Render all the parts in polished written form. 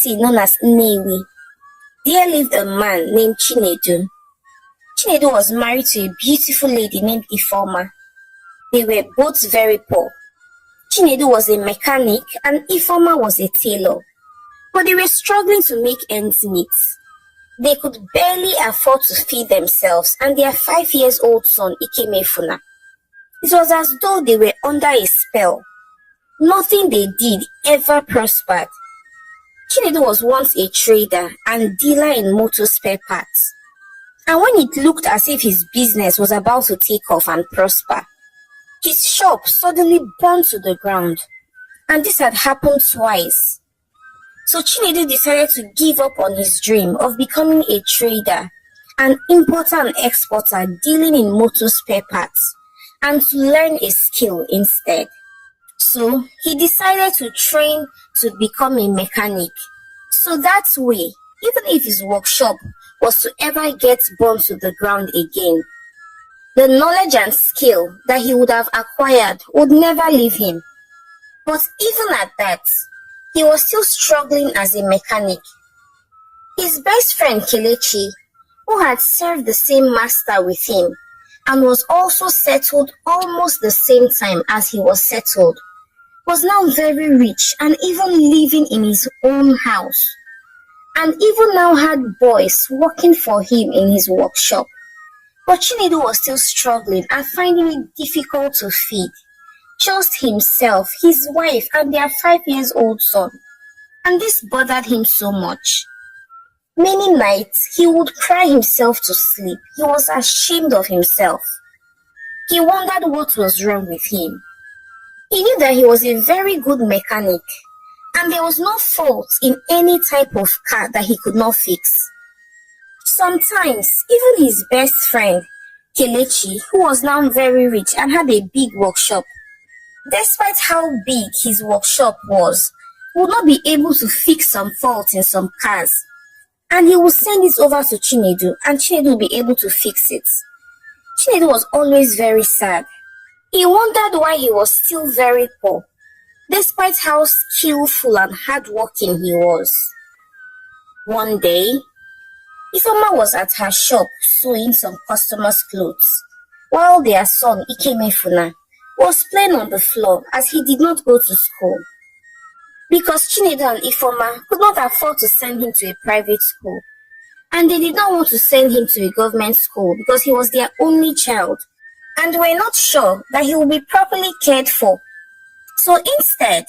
city known as Nnewi, there lived a man named Chinedu. Chinedu was married to a beautiful lady named Ifeoma. They were both very poor. Chinedu was a mechanic and Ifeoma was a tailor, but they were struggling to make ends meet. They could barely afford to feed themselves and their 5-year-old son Ikemefuna. It was as though they were under a spell. Nothing they did ever prospered. Chinedu was once a trader and dealer in motor spare parts. And when it looked as if his business was about to take off and prosper, his shop suddenly burned to the ground. And this had happened twice. So Chinedu decided to give up on his dream of becoming a trader, an importer and exporter dealing in motor spare parts, and to learn a skill instead. So he decided to train to become a mechanic. So that way, even if his workshop was to ever get burned to the ground again, the knowledge and skill that he would have acquired would never leave him. But even at that, he was still struggling as a mechanic. His best friend Kelechi, who had served the same master with him and was also settled almost the same time as he was settled, was now very rich and even living in his own house, and even now had boys working for him in his workshop. But Chinedu was still struggling and finding it difficult to feed just himself, his wife, and their 5-year-old son. And this bothered him so much. Many nights, he would cry himself to sleep. He was ashamed of himself. He wondered what was wrong with him. He knew that he was a very good mechanic, and there was no fault in any type of car that he could not fix. Sometimes, even his best friend, Kelechi, who was now very rich and had a big workshop, despite how big his workshop was, would not be able to fix some faults in some cars. And he would send it over to Chinedu, and Chinedu would be able to fix it. Chinedu was always very sad. He wondered why he was still very poor, despite how skillful and hardworking he was. One day, Ifeoma was at her shop sewing some customers' clothes, while their son Ikemefuna was playing on the floor as he did not go to school. Because Chinedu and Ifeoma could not afford to send him to a private school, and they did not want to send him to a government school because he was their only child, and were not sure that he would be properly cared for. So instead,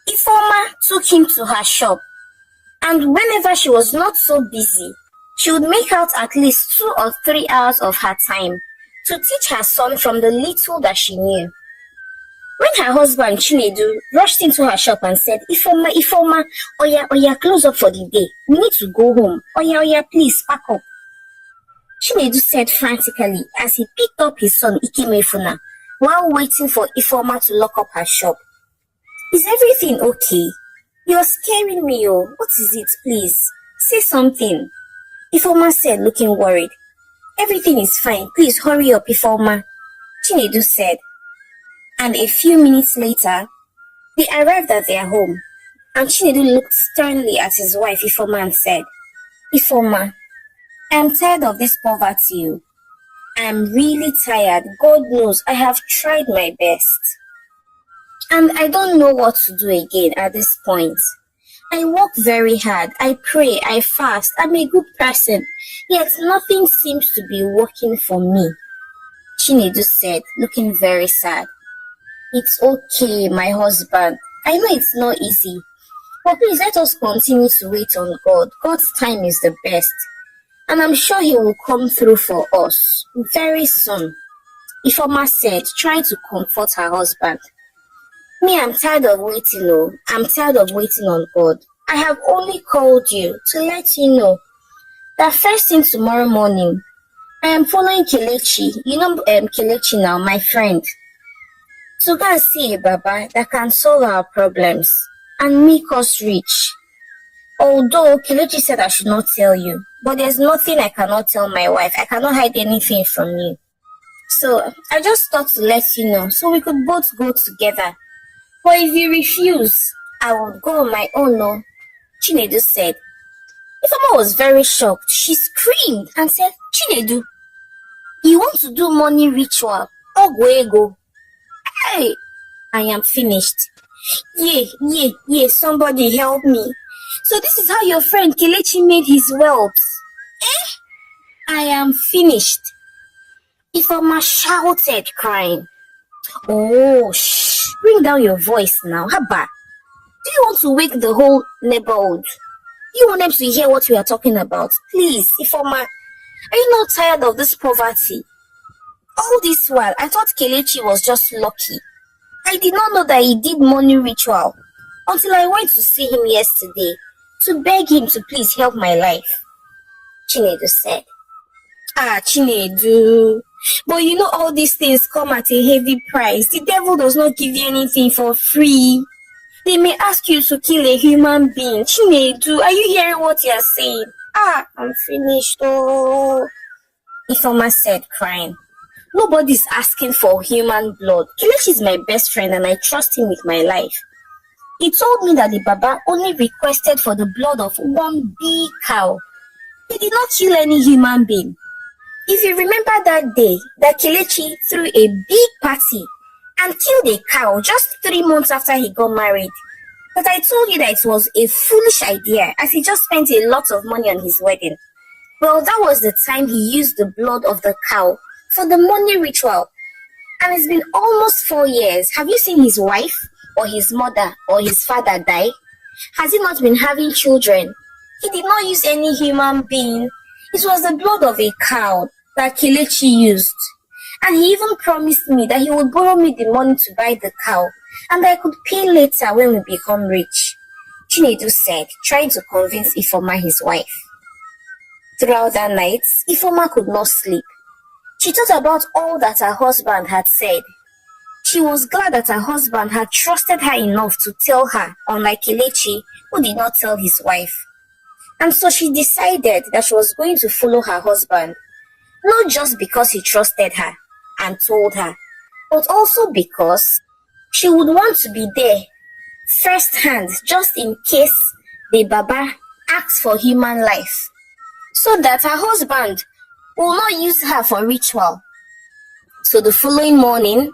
Ifeoma took him to her shop, and whenever she was not so busy, she would make out at least 2 or 3 hours of her time to teach her son from the little that she knew. When her husband Chinedu rushed into her shop and said, Ifeoma, Oya, close up for the day. We need to go home. Oya, please, pack up. Chinedu said frantically as he picked up his son Ikemefuna while waiting for Ifeoma to lock up her shop. Is everything okay? You're scaring me, oh. What is it, please? Say something. Ifeoma said, looking worried. Everything is fine. Please hurry up, Ifeoma, Chinedu said. And a few minutes later, they arrived at their home, and Chinedu looked sternly at his wife Ifeoma and said, Ifeoma, I am tired of this poverty. I am really tired. God knows I have tried my best. And I don't know what to do again at this point. I work very hard. I pray. I fast. I'm a good person. Yet nothing seems to be working for me, Chinedu said, looking very sad. It's okay, my husband. I know it's not easy. But please let us continue to wait on God. God's time is the best. And I'm sure He will come through for us very soon, Ifeoma said, trying to comfort her husband. Me, I'm tired of waiting, oh. I'm tired of waiting on God. I have only called you to let you know that first thing tomorrow morning, I am following Kelechi. You know Kelechi now, my friend. To go and see a Baba that can solve our problems and make us rich. Although Kelechi said I should not tell you, but there's nothing I cannot tell my wife. I cannot hide anything from you. So I just thought to let you know so we could both go together. But if you refuse, I will go on my own, no. Chinedu said. Ifeoma was very shocked. She screamed and said, Chinedu, you want to do money ritual? Ogwego. Hey, I am finished. Yeah, somebody help me. So this is how your friend Kelechi made his wealth. I am finished. Ifeoma shouted, crying. Oh, shh, bring down your voice now. Haba, do you want to wake the whole neighborhood? Do you want them to hear what we are talking about? Please, Ifeoma, are you not tired of this poverty? All this while, I thought Kelechi was just lucky. I did not know that he did money ritual until I went to see him yesterday to beg him to please help my life. Chinedu said. Chinedu, but you know all these things come at a heavy price. The devil does not give you anything for free. They may ask you to kill a human being. Chinedu, are you hearing what you are saying? I'm finished. Oh, Ifeoma said, crying. Nobody's asking for human blood. Kelechi is my best friend and I trust him with my life. He told me that the Baba only requested for the blood of one big cow. He did not kill any human being. If you remember that day that Kelechi threw a big party and killed a cow just 3 months after he got married, but I told you that it was a foolish idea as he just spent a lot of money on his wedding. Well, that was the time he used the blood of the cow for the money ritual. And it's been almost 4 years. Have you seen his wife or his mother or his father die? Has he not been having children? He did not use any human being. It was the blood of a cow that Kelechi used. And he even promised me that he would borrow me the money to buy the cow and I could pay later when we become rich. Chinedu said, trying to convince Ifeoma, his wife. Throughout that night, Ifeoma could not sleep. She thought about all that her husband had said. She was glad that her husband had trusted her enough to tell her, unlike Kelechi, who did not tell his wife. And so she decided that she was going to follow her husband, not just because he trusted her and told her, but also because she would want to be there firsthand just in case the Baba asks for human life, so that her husband will not use her for ritual. So the following morning,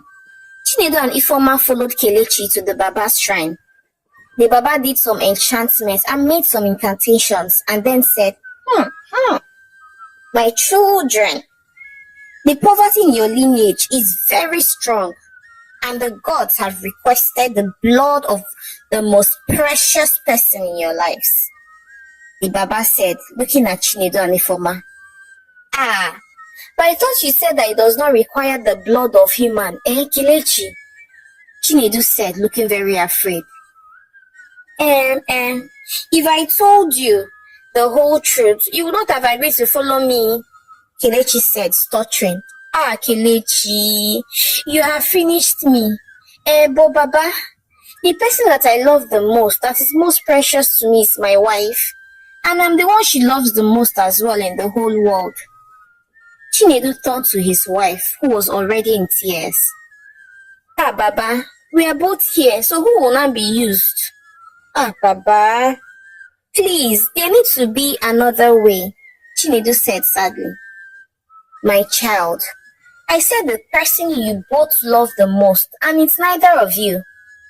Chinedu and Ifeoma followed Kelechi to the Baba's shrine. The Baba did some enchantments and made some incantations and then said, My children, the poverty in your lineage is very strong and the gods have requested the blood of the most precious person in your lives. The Baba said, looking at Chinedu and Ifeoma, but I thought you said that it does not require the blood of human, Kelechi? Chinedu said, looking very afraid. If I told you the whole truth, you would not have agreed to follow me, Kelechi said, stuttering. Kelechi, you have finished me. But Baba, the person that I love the most, that is most precious to me, is my wife. And I'm the one she loves the most as well in the whole world. Chinedu turned to his wife, who was already in tears. Baba, we are both here, so who will not be used? Baba, please, there needs to be another way, Chinedu said sadly. My child, I said the person you both love the most, and it's neither of you.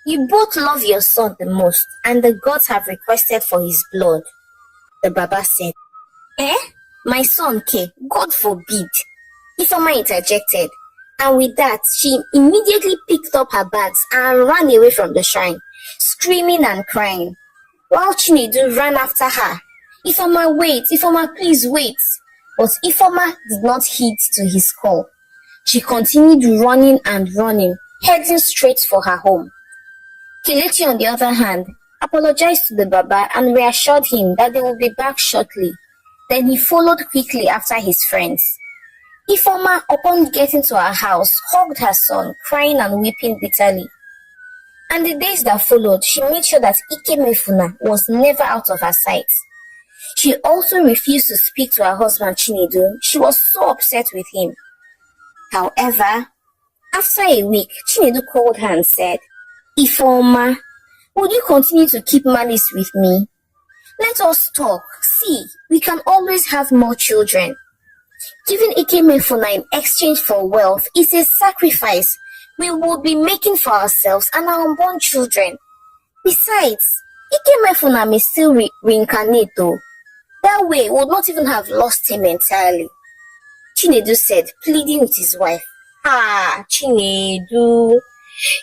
You both love your son the most, and the gods have requested for his blood. The Baba said, My son, K, God forbid. Ifeoma interjected, and with that, she immediately picked up her bags and ran away from the shrine, screaming and crying. While Chinedu ran after her, Ifeoma, wait, Ifeoma, please wait. But Ifeoma did not heed to his call. She continued running and running, heading straight for her home. Kelechi, on the other hand, apologized to the Baba and reassured him that they will be back shortly. Then he followed quickly after his friends. Ifeoma, upon getting to her house, hugged her son, crying and weeping bitterly. And the days that followed, she made sure that Ikemefuna was never out of her sight. She also refused to speak to her husband Chinedu. She was so upset with him. However, after a week, Chinedu called her and said, Ifeoma, would you continue to keep malice with me? Let us talk. See, we can always have more children. Giving Ikemefuna in exchange for wealth is a sacrifice we will be making for ourselves and our unborn children. Besides, Ikemefuna may still reincarnate though. That way, we would not even have lost him entirely. Chinedu said, pleading with his wife. Ah, Chinedu,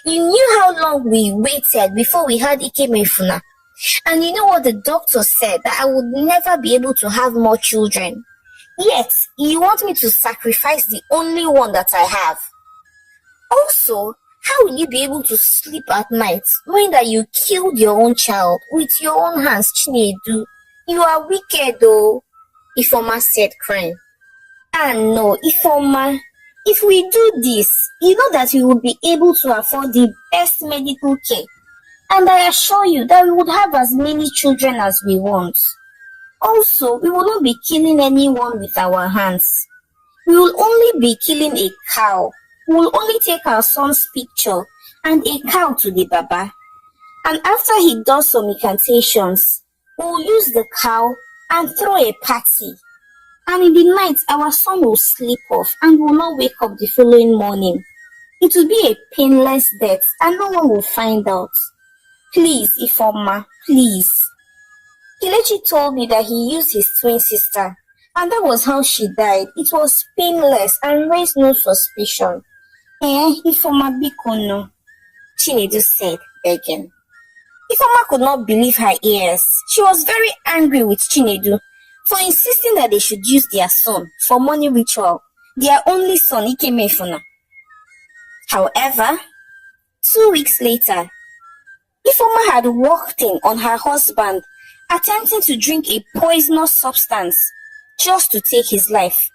you knew how long we waited before we had Ikemefuna. And you know what the doctor said, that I would never be able to have more children. Yet, you want me to sacrifice the only one that I have. Also, how will you be able to sleep at night knowing that you killed your own child with your own hands, Chinedu? You are wicked though, Ifeoma said, crying. Ah no, Ifeoma, if we do this, you know that we will be able to afford the best medical care. And I assure you that we would have as many children as we want. Also, we will not be killing anyone with our hands. We will only be killing a cow. We will only take our son's picture and a cow to the Baba. And after he does some incantations, we will use the cow and throw a party. And in the night, our son will sleep off and will not wake up the following morning. It will be a painless death and no one will find out. Please, Ifeoma, please. Kelechi told me that he used his twin sister, and that was how she died. It was painless and raised no suspicion. Ifeoma bikono, Chinedu said, begging. Ifeoma could not believe her ears. She was very angry with Chinedu for insisting that they should use their son for money ritual, their only son, Ikemefuna. However, 2 weeks later, Ifeoma had walked in on her husband attempting to drink a poisonous substance just to take his life.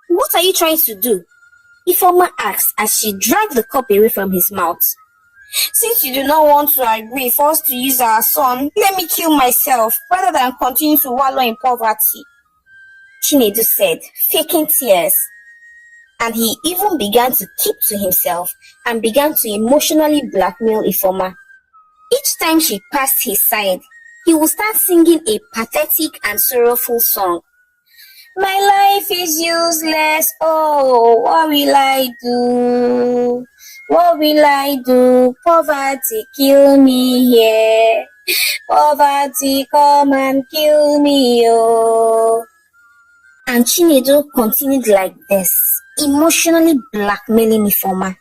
What are you trying to do? Ifeoma asked as she dragged the cup away from his mouth. Since you do not want to agree for us to use our son, let me kill myself rather than continue to wallow in poverty, Chinedu said, faking tears. And he even began to keep to himself and began to emotionally blackmail Ifeoma. Each time she passed his side, he would start singing a pathetic and sorrowful song. My life is useless, oh, what will I do? What will I do? Poverty kill me here. Poverty come and kill me, oh. And Chinedu continued like this, emotionally blackmailing Ifeoma.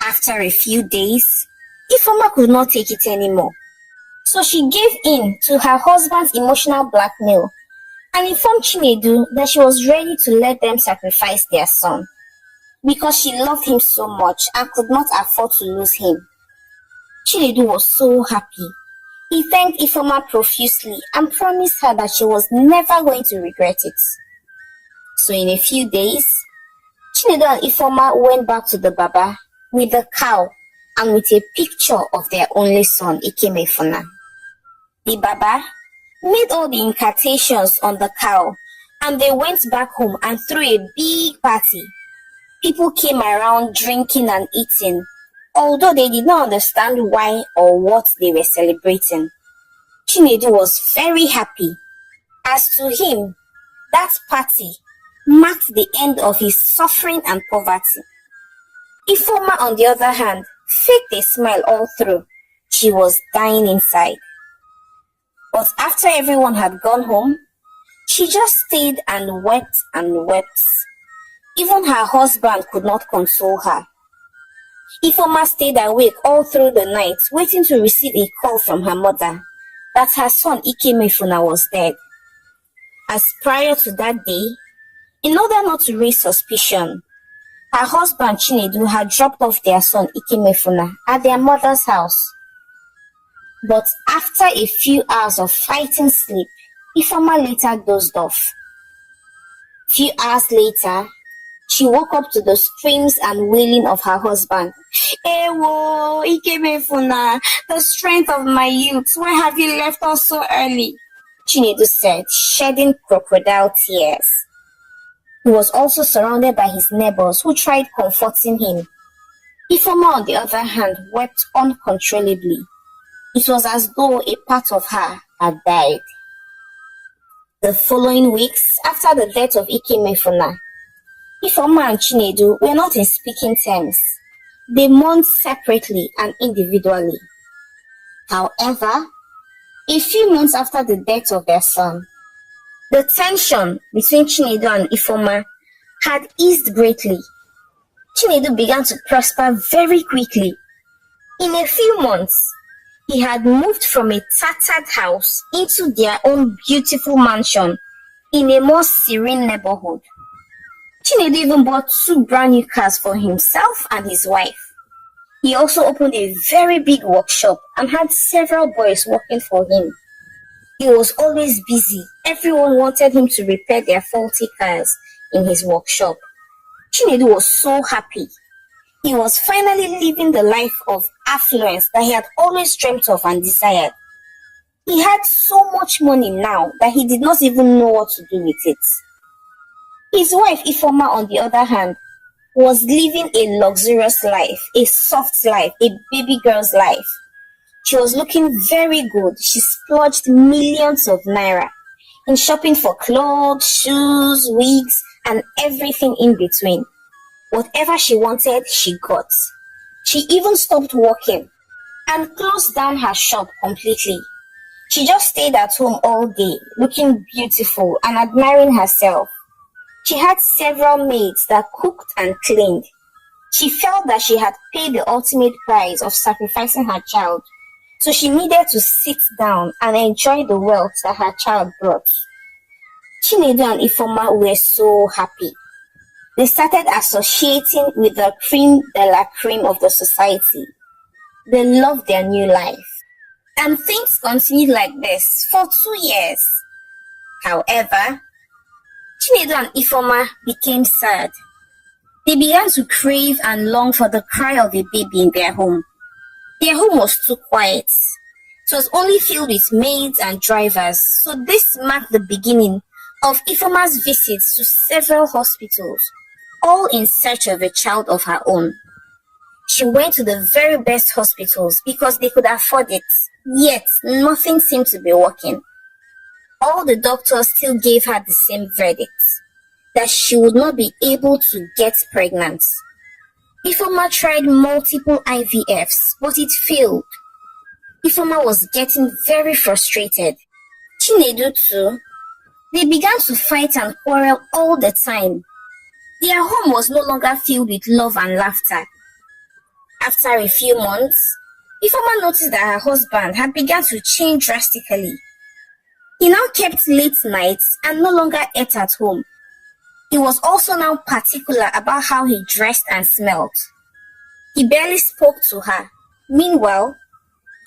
After a few days, Ifeoma could not take it anymore. So she gave in to her husband's emotional blackmail and informed Chinedu that she was ready to let them sacrifice their son because she loved him so much and could not afford to lose him. Chinedu was so happy. He thanked Ifeoma profusely and promised her that she was never going to regret it. So in a few days, Chinedu and Ifeoma went back to the Baba with the cow and with a picture of their only son, Ikemefuna. The Baba made all the incantations on the cow and they went back home and threw a big party. People came around drinking and eating, although they did not understand why or what they were celebrating. Chinedu was very happy. As to him, that party marked the end of his suffering and poverty. Ifeoma, on the other hand, faked a smile all through. She was dying inside. But after everyone had gone home, she just stayed and wept and wept. Even her husband could not console her. Ifeoma stayed awake all through the night, waiting to receive a call from her mother that her son Ikemefuna was dead. As prior to that day, in order not to raise suspicion, her husband Chinedu had dropped off their son Ikemefuna at their mother's house. But after a few hours of fighting sleep, Ifeoma later dozed off. Few hours later, she woke up to the screams and wailing of her husband. Ewo, Ikemefuna, the strength of my youth, why have you left us so early? Chinedu said, shedding crocodile tears. He was also surrounded by his neighbors who tried comforting him. Ifeoma, on the other hand, wept uncontrollably. It was as though a part of her had died. The following weeks, after the death of Ikemefuna, Ifeoma and Chinedu were not in speaking terms. They mourned separately and individually. However, a few months after the death of their son, the tension between Chinedu and Ifeoma had eased greatly. Chinedu began to prosper very quickly. In a few months, he had moved from a tattered house into their own beautiful mansion in a more serene neighborhood. Chinedu even bought 2 brand new cars for himself and his wife. He also opened a very big workshop and had several boys working for him. He was always busy. Everyone wanted him to repair their faulty cars in his workshop. Chinedu was so happy. He was finally living the life of affluence that he had always dreamt of and desired. He had so much money now that he did not even know what to do with it. His wife Ifeoma, on the other hand, was living a luxurious life, a soft life, a baby girl's life. She was looking very good. She splurged millions of naira in shopping for clothes, shoes, wigs, and everything in between. Whatever she wanted, she got. She even stopped working and closed down her shop completely. She just stayed at home all day, looking beautiful and admiring herself. She had several maids that cooked and cleaned. She felt that she had paid the ultimate price of sacrificing her child, so she needed to sit down and enjoy the wealth that her child brought. Chinedu and Ifeoma were so happy. They started associating with the creme de la creme of the society. They loved their new life. And things continued like this for 2 years. However, Chinedu and Ifeoma became sad. They began to crave and long for the cry of a baby in their home. Their home was too quiet. It was only filled with maids and drivers, so this marked the beginning of Ifeoma's visits to several hospitals, all in search of a child of her own. She went to the very best hospitals because they could afford it, yet nothing seemed to be working. All the doctors still gave her the same verdict, that she would not be able to get pregnant. Ifeoma tried multiple IVFs, but it failed. Ifeoma was getting very frustrated. Chinedu too. They began to fight and quarrel all the time. Their home was no longer filled with love and laughter. After a few months, Ifeoma noticed that her husband had begun to change drastically. He now kept late nights and no longer ate at home. He was also now particular about how he dressed and smelled. He barely spoke to her. Meanwhile,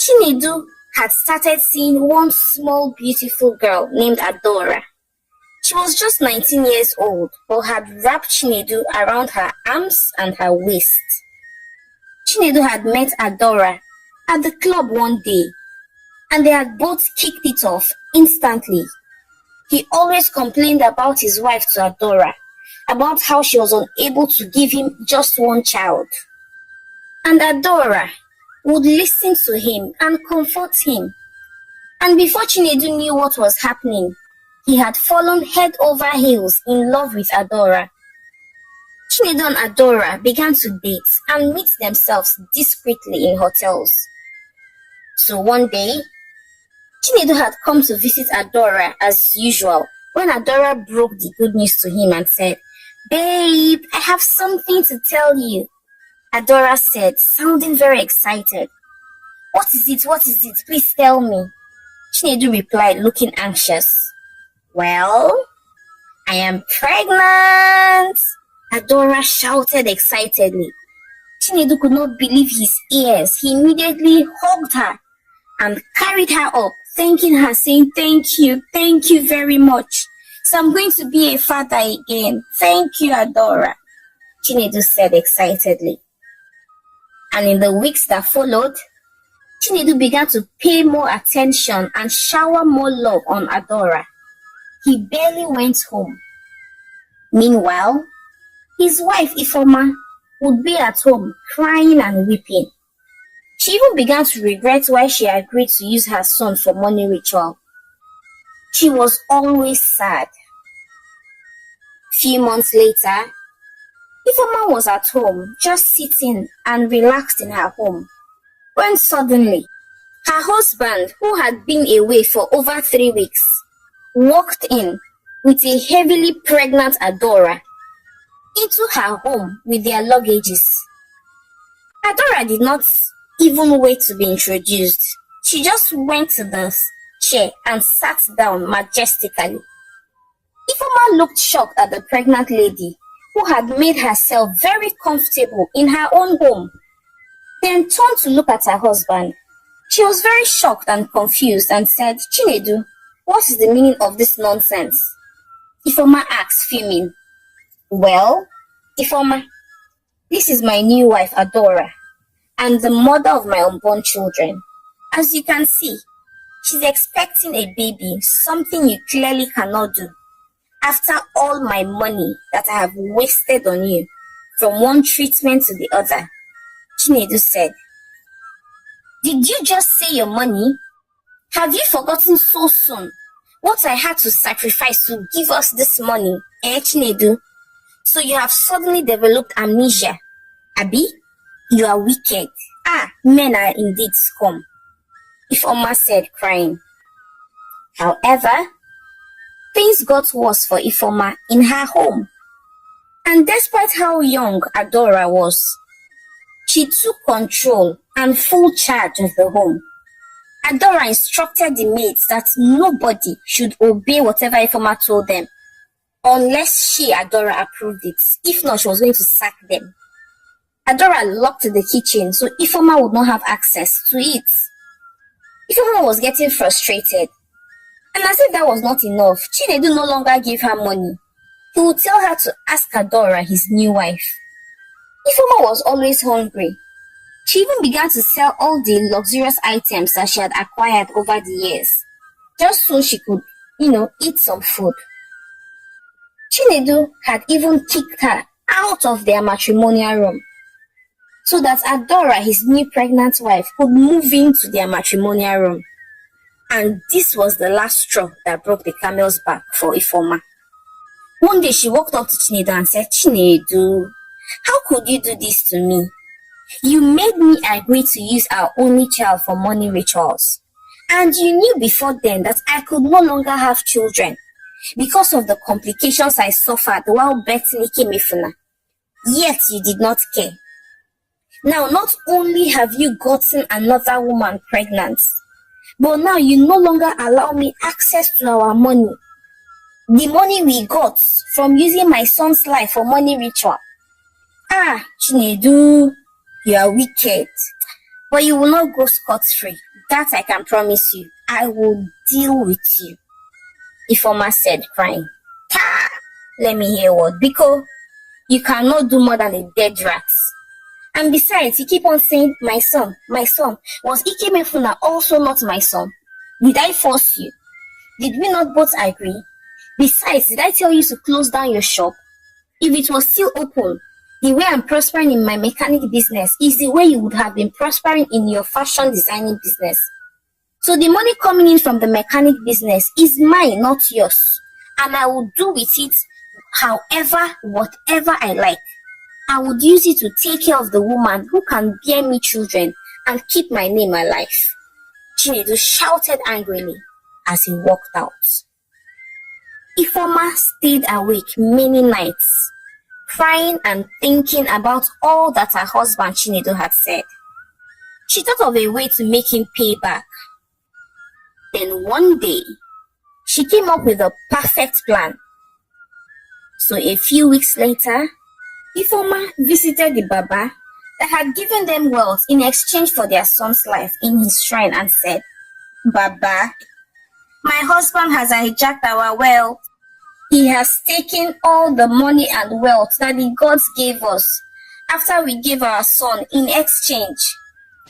Chinedu had started seeing one small beautiful girl named Adora. She was just 19 years old, but had wrapped Chinedu around her arms and her waist. Chinedu had met Adora at the club one day, and they had both kicked it off instantly. He always complained about his wife to Adora, about how she was unable to give him just one child. And Adora would listen to him and comfort him. And before Chinedu knew what was happening, he had fallen head over heels in love with Adora. Chinedu and Adora began to date and meet themselves discreetly in hotels. So one day, Chinedu had come to visit Adora as usual when Adora broke the good news to him and said, "Babe, I have something to tell you." Adora said, sounding very excited, "What is it? What is it? Please tell me." Chinedu replied, looking anxious, "Well, I am pregnant." Adora shouted excitedly. Chinedu could not believe his ears. He immediately hugged her and carried her up, thanking her, saying, thank you very much. So I'm going to be a father again. Thank you, Adora," Chinedu said excitedly. And in the weeks that followed, Chinedu began to pay more attention and shower more love on Adora. He barely went home. Meanwhile, his wife Ifeoma would be at home crying and weeping. She even began to regret why she agreed to use her son for money ritual. She was always sad. Few months later, Ifeoma was at home, just sitting and relaxed in her home, when suddenly, her husband, who had been away for over 3 weeks, walked in with a heavily pregnant Adora into her home with their luggages. Adora did not even wait to be introduced. She just went to the chair and sat down majestically. Ifeoma looked shocked at the pregnant lady who had made herself very comfortable in her own home, then turned to look at her husband. She was very shocked and confused and said, "Chinedu, what is the meaning of this nonsense?" Ifeoma asked, fuming. "Well, Ifeoma, this is my new wife, Adora, and the mother of my unborn children. As you can see, she's expecting a baby, something you clearly cannot do. After all my money that I have wasted on you, from one treatment to the other," Chinedu said. "Did you just say your money? Have you forgotten so soon what I had to sacrifice to give us this money, Chinedu? So you have suddenly developed amnesia. Abi, you are wicked. Men are indeed scum," Ifeoma said, crying. However, things got worse for Ifeoma in her home. And despite how young Adora was, she took control and full charge of the home. Adora instructed the maids that nobody should obey whatever Ifeoma told them, unless she, Adora, approved it. If not, she was going to sack them. Adora locked the kitchen so Ifeoma would not have access to it. Ifeoma was getting frustrated. And as if that was not enough, Chinedu no longer gave her money. He would tell her to ask Adora, his new wife. Ifeoma was always hungry. She even began to sell all the luxurious items that she had acquired over the years, just so she could, eat some food. Chinedu had even kicked her out of their matrimonial room, so that Adora, his new pregnant wife, could move into their matrimonial room. And this was the last straw that broke the camel's back for Ifeoma. One day she walked up to Chinedu and said, "Chinedu, how could you do this to me? You made me agree to use our only child for money rituals. And you knew before then that I could no longer have children because of the complications I suffered while birthing Ikemefuna. Yet you did not care. Now, not only have you gotten another woman pregnant, but now you no longer allow me access to our money. The money we got from using my son's life for money ritual. Chinedu, you are wicked. But you will not go scot-free. That I can promise you. I will deal with you," Ifeoma said, crying. Let me hear what. Because you cannot do more than a dead rat. And besides, you keep on saying, my son, my son. Was Ikemefuna also not my son? Did I force you? Did we not both agree? Besides, did I tell you to close down your shop? If it was still open, the way I'm prospering in my mechanic business is the way you would have been prospering in your fashion designing business. So the money coming in from the mechanic business is mine, not yours. And I will do with it whatever I like. I would use it to take care of the woman who can bear me children and keep my name alive," Chinedu shouted angrily as he walked out. Ifeoma stayed awake many nights, crying and thinking about all that her husband Chinedu had said. She thought of a way to make him pay back. Then one day, she came up with a perfect plan. So a few weeks later, Ifeoma visited the Baba that had given them wealth in exchange for their son's life in his shrine and said, "Baba, my husband has hijacked our wealth. He has taken all the money and wealth that the gods gave us after we gave our son in exchange.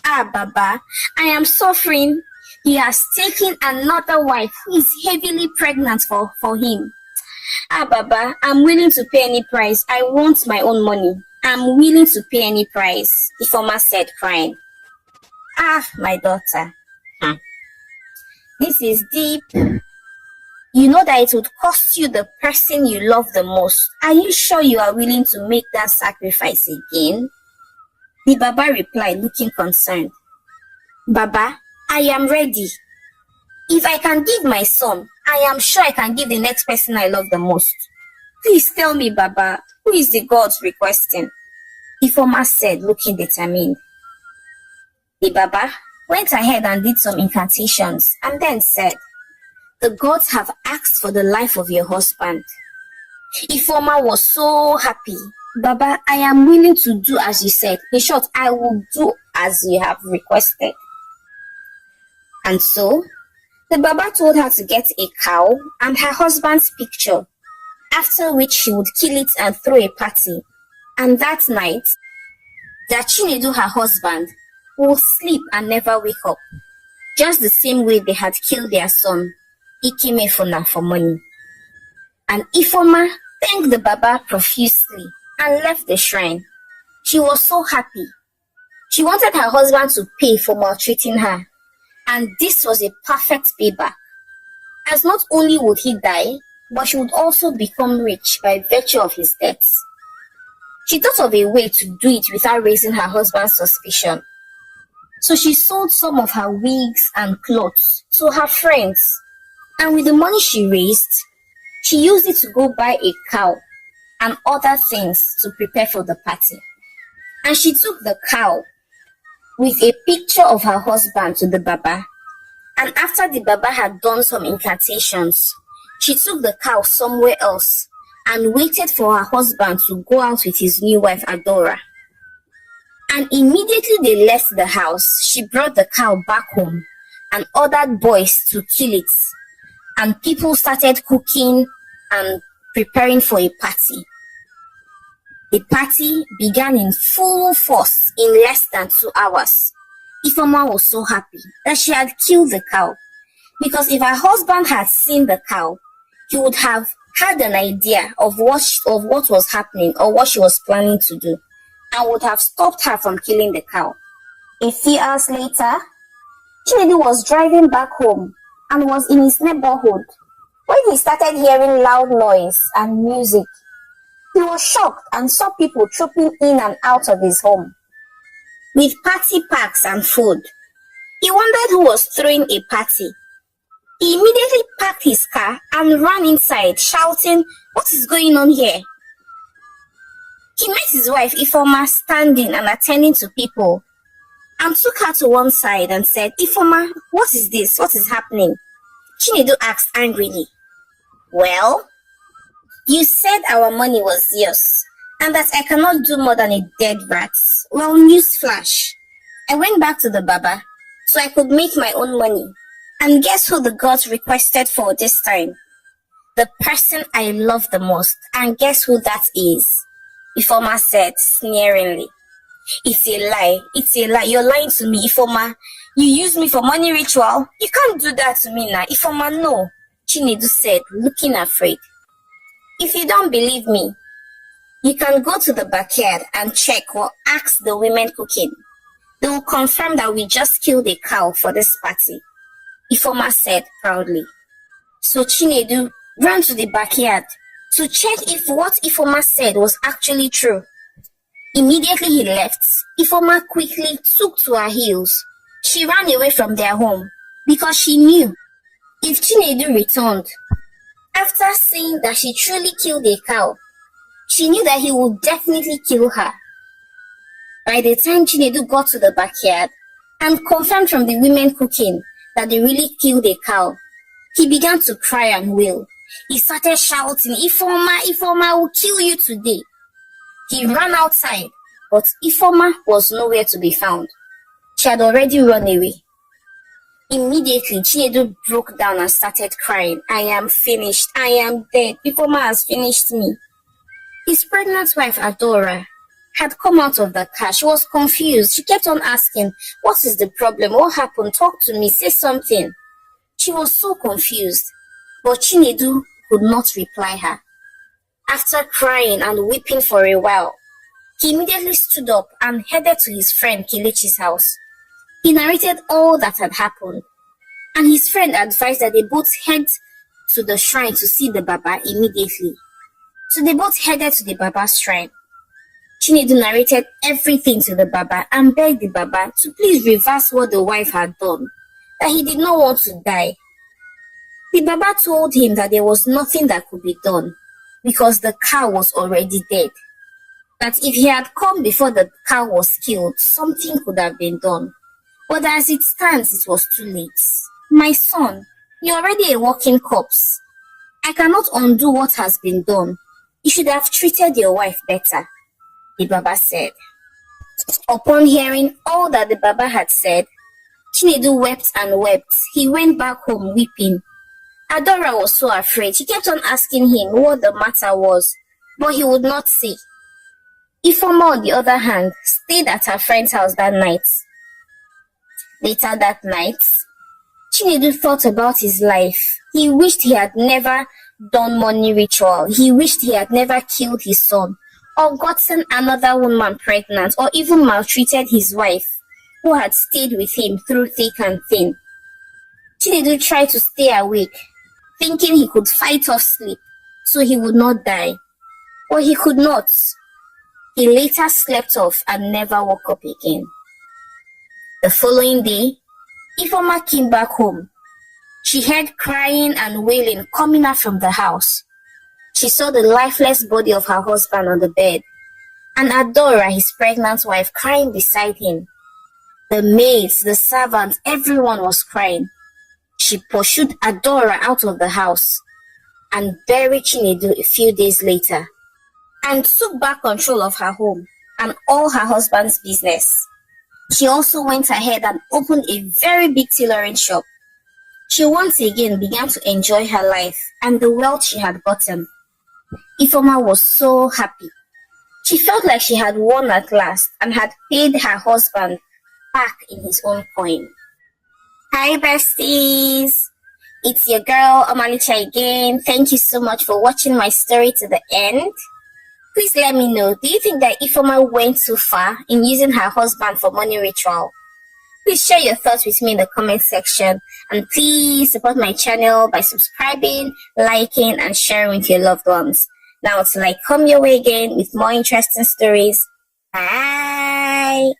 Baba, I am suffering. He has taken another wife who is heavily pregnant for him. Baba, I'm willing to pay any price. I want my own money. I'm willing to pay any price," Ifeoma said, crying. Ah, my daughter. Hmm. This is deep. You know that it would cost you the person you love the most. Are you sure you are willing to make that sacrifice again? The Baba replied, looking concerned. Baba, I am ready. If I can give my son, I am sure I can give the next person I love the most. Please tell me, Baba, who is the God requesting? Ifeoma said, looking determined. The Baba went ahead and did some incantations and then said, the gods have asked for the life of your husband. Ifeoma was so happy. Baba, I am willing to do as you said. In short, I will do as you have requested. And so, the Baba told her to get a cow and her husband's picture, after which she would kill it and throw a party. And that night, that Chinedu, her husband, will sleep and never wake up, just the same way they had killed their son, Ikemefuna, for money. And Ifeoma thanked the Baba profusely and left the shrine. She was so happy. She wanted her husband to pay for maltreating her, and this was a perfect payback, as not only would he die, but she would also become rich by virtue of his death. She thought of a way to do it without raising her husband's suspicion. So she sold some of her wigs and clothes to her friends, and with the money she raised, she used it to go buy a cow and other things to prepare for the party. And she took the cow with a picture of her husband to the Baba. And after the Baba had done some incantations, she took the cow somewhere else and waited for her husband to go out with his new wife, Adora. And immediately they left the house, she brought the cow back home and ordered boys to kill it. And people started cooking and preparing for a party. The party began in full force in less than 2 hours. Ifeoma was so happy that she had killed the cow, because if her husband had seen the cow, he would have had an idea of what was happening or what she was planning to do, and would have stopped her from killing the cow. A few hours later, Chinedu was driving back home and was in his neighborhood when he started hearing loud noise and music. He was shocked and saw people trooping in and out of his home with party packs and food. He wondered who was throwing a party. He immediately parked his car and ran inside, shouting, "What is going on here?" He met his wife Ifeoma standing and attending to people, and took her to one side and said, "Ifeoma, what is this? What is happening?" Chinedu asked angrily, "Well, you said our money was yours, and that I cannot do more than a dead rat. Well, newsflash. I went back to the Baba, so I could make my own money. And guess who the gods requested for this time? The person I love the most. And guess who that is?" Ifeoma said sneeringly. "It's a lie. It's a lie. You're lying to me, Ifeoma. You use me for money ritual? You can't do that to me now. Ifeoma, no," Chinedu said, looking afraid. "If you don't believe me, you can go to the backyard and check or ask the women cooking. They will confirm that we just killed a cow for this party," Ifeoma said proudly. So Chinedu ran to the backyard to check if what Ifeoma said was actually true. Immediately he left, Ifeoma quickly took to her heels. She ran away from their home because she knew if Chinedu returned, after saying that she truly killed a cow, she knew that he would definitely kill her. By the time Chinedu got to the backyard and confirmed from the women cooking that they really killed a cow, he began to cry and wail. He started shouting, "Ifeoma, Ifeoma, I will kill you today." He ran outside, but Ifeoma was nowhere to be found. She had already run away. Immediately, Chinedu broke down and started crying. "I am finished. I am dead. Ifeoma has finished me." His pregnant wife, Adora, had come out of the car. She was confused. She kept on asking, "What is the problem? What happened? Talk to me. Say something." She was so confused, but Chinedu could not reply her. After crying and weeping for a while, he immediately stood up and headed to his friend Kelechi's house. He narrated all that had happened, and his friend advised that they both head to the shrine to see the Baba immediately. So they both headed to the Baba's shrine. Chinedu narrated everything to the Baba and begged the Baba to please reverse what the wife had done, that he did not want to die. The Baba told him that there was nothing that could be done because the cow was already dead. That if he had come before the cow was killed, something could have been done. But as it stands, it was too late. My son, you're already a walking corpse. I cannot undo what has been done. You should have treated your wife better, the Baba said. Upon hearing all that the Baba had said, Chinedu wept and wept. He went back home weeping. Adora was so afraid. She kept on asking him what the matter was, but he would not say. Ifeoma, on the other hand, stayed at her friend's house that night. Later that night, Chinedu thought about his life. He wished he had never done money ritual. He wished he had never killed his son, or gotten another woman pregnant, or even maltreated his wife, who had stayed with him through thick and thin. Chinedu tried to stay awake, thinking he could fight off sleep so he would not die. But he could not. He later slept off and never woke up again. The following day, Ifeoma came back home. She heard crying and wailing coming out from the house. She saw the lifeless body of her husband on the bed, and Adora, his pregnant wife, crying beside him. The maids, the servants, everyone was crying. She pursued Adora out of the house and buried Chinedu a few days later, and took back control of her home and all her husband's business. She also went ahead and opened a very big tailoring shop. She once again began to enjoy her life and the wealth she had gotten. Ifeoma was so happy. She felt like she had won at last and had paid her husband back in his own coin. Hi besties! It's your girl Omalicha again. Thank you so much for watching my story to the end. Please let me know, do you think that Ifeoma went too far in using her husband for money ritual? Please share your thoughts with me in the comment section, and please support my channel by subscribing, liking, and sharing with your loved ones. Now till I come your way again with more interesting stories. Bye!